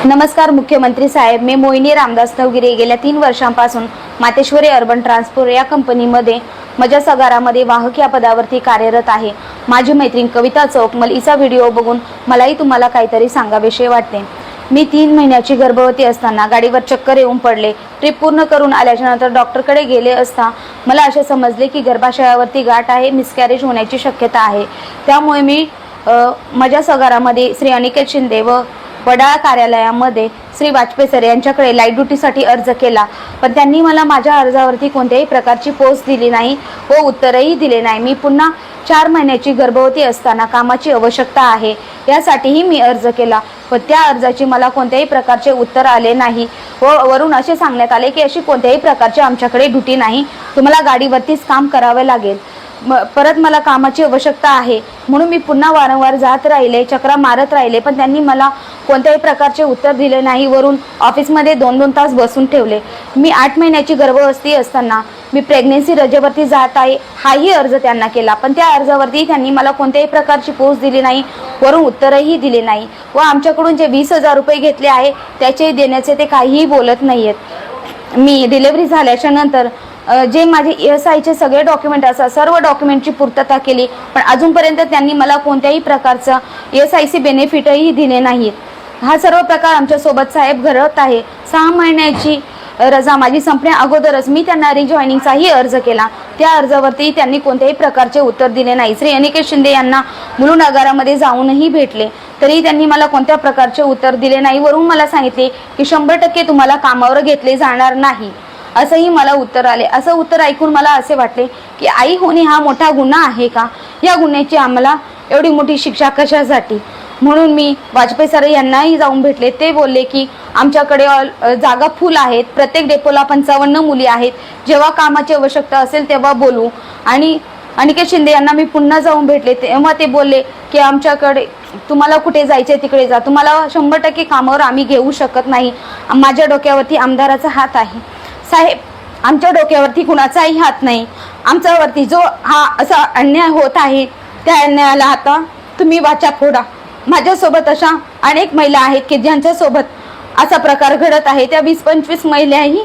नमस्कार मुख्यमंत्री साहेब, मी मोहिनी रामदास नवगिरे गेल्या 3 वर्षांपासून मातेश्वरी अर्बन ट्रान्सपोर्ट या कंपनीमध्ये माझ्या सगारामध्ये वाहक या पदावरती कार्यरत आहे। माझी मैत्रीण कविता चौकमल हिचा व्हिडिओ बघून मलाही तुम्हाला काहीतरी सांगावेसे वाटते। मी 3 महिन्याची गर्भवती असताना गाडीवर चक्कर येऊन पडले। ट्रिप पूर्ण करून आल्याच्या नंतर डॉक्टरकडे गेले असता मला असे समजले की गर्भाशयावरती गाठ आहे, मिसकॅरेज होण्याची शक्यता आहे। त्यामुळे मी माझ्या सगारामध्ये श्री अनिकेत शिंदे व वडाळा कार्यालयामध्ये श्री वाजपेयी सर यांच्याकडे लाईट ड्युटीसाठी अर्ज केला, पण त्यांनी मला माझ्या अर्जावरती कोणत्याही प्रकारची पोच दिली नाही व उत्तरही दिले नाही। मी पुन्हा 4 महिन्याची गर्भवती असताना कामाची आवश्यकता आहे यासाठीही मी अर्ज केला, पण त्या अर्जाची मला कोणत्याही प्रकारचे उत्तर आले नाही व वरून असे सांगण्यात आले की अशी कोणत्याही प्रकारची आमच्याकडे ड्युटी नाही, तुम्हाला गाडीवरतीच काम करावे लागेल। परत मला कामाची आवश्यकता आहे म्हणून मी पुन्हा वारंवार जात राहिले, चक्रा मारत राहिले, पण त्यांनी मला कोणत्याही प्रकारचे उत्तर दिले नाही। वरून ऑफिसमध्ये 2-2 तास बसून ठेवले। मी 8 महिन्याची गर्भवस्थी असताना मी प्रेग्नेन्सी रजेवरती जात आहे हाही अर्ज त्यांना केला, पण त्या अर्जावरती त्यांनी मला कोणत्याही प्रकारची पोच दिली नाही, वरून उत्तरही दिले नाही व आमच्याकडून जे 20,000 रुपये घेतले आहे त्याचे देण्याचे ते काहीही बोलत नाहीयेत। मी डिलिव्हरी झाल्याच्या नंतर जे माझे ESIचे सगळे डॉक्युमेंट असतात सर्व डॉक्युमेंटची पूर्तता केली, पण अजूनपर्यंत त्यांनी मला कोणत्याही प्रकारचा ESIC बेनिफिटही दिले नाहीत। हा सर्व प्रकार आमच्या सोबत साहेब घडत आहे। 6 महिन्याची रजा माझी संपण्या अगोदरच मी त्यांना रिजॉईनिंगचाही अर्ज केला, त्या अर्जावरती त्यांनी कोणत्याही प्रकारचे उत्तर दिले नाही। श्री अनिकेत शिंदे यांना मुलुंड आगारामध्ये जाऊनही भेटले तरी त्यांनी मला कोणत्या प्रकारचे उत्तर दिले नाही। वरून मला सांगितले की 100% तुम्हाला कामावर घेतले जाणार नाही, असंही मला उत्तर आले। असं उत्तर ऐकून मला असे वाटले की आई होणे हा मोठा गुन्हा आहे का? या गुन्ह्याची आम्हाला एवढी मोठी शिक्षा कशासाठी? म्हणून मी वाजपेयी सर यांनाही जाऊन भेटले। ते बोलले की आमच्याकडे जागा फुल आहेत, प्रत्येक डेपोला 55 मुली आहेत, जेव्हा कामाची आवश्यकता असेल तेव्हा बोलू। आणि अनिकेत शिंदे यांना मी पुन्हा जाऊन भेटले तेव्हा ते बोलले की आमच्याकडे तुम्हाला कुठे जायचे तिकडे जा, तुम्हाला 100% कामावर आम्ही घेऊ शकत नाही, माझ्या डोक्यावरती आमदाराचा हात आहे। साहेब, आमच्या डोक्यावरती कुणाचाही हात नाही, आमच्यावरती जो हा असा अन्याय होत आहे त्या अन्यायाला आता तुम्ही वाचा फोडा। माझ्यासोबत अशा अनेक महिला आहेत की ज्यांच्यासोबत असा प्रकार घडत आहे, त्या 20-25 महिलाही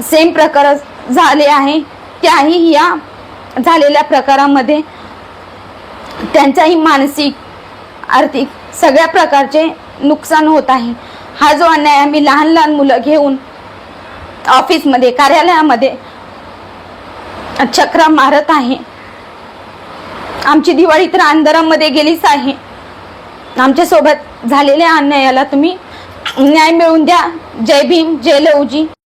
सेम प्रकार झाले आहे। त्याही या झालेल्या प्रकारामध्ये त्यांचाही मानसिक आर्थिक सगळ्या प्रकारचे नुकसान होत आहे। हा जो अन्याय आम्ही लहान मुलं घेऊन ऑफिसमध्ये कार्यालयामध्ये चक्रा मारत आहे, आमची दिवाळी तर अंधारामध्ये गेलीच आहे। आमच्या सोबत झालेल्या अन्यायाला तुम्ही न्याय मिळवून द्या। जय भीम, जय लवजी।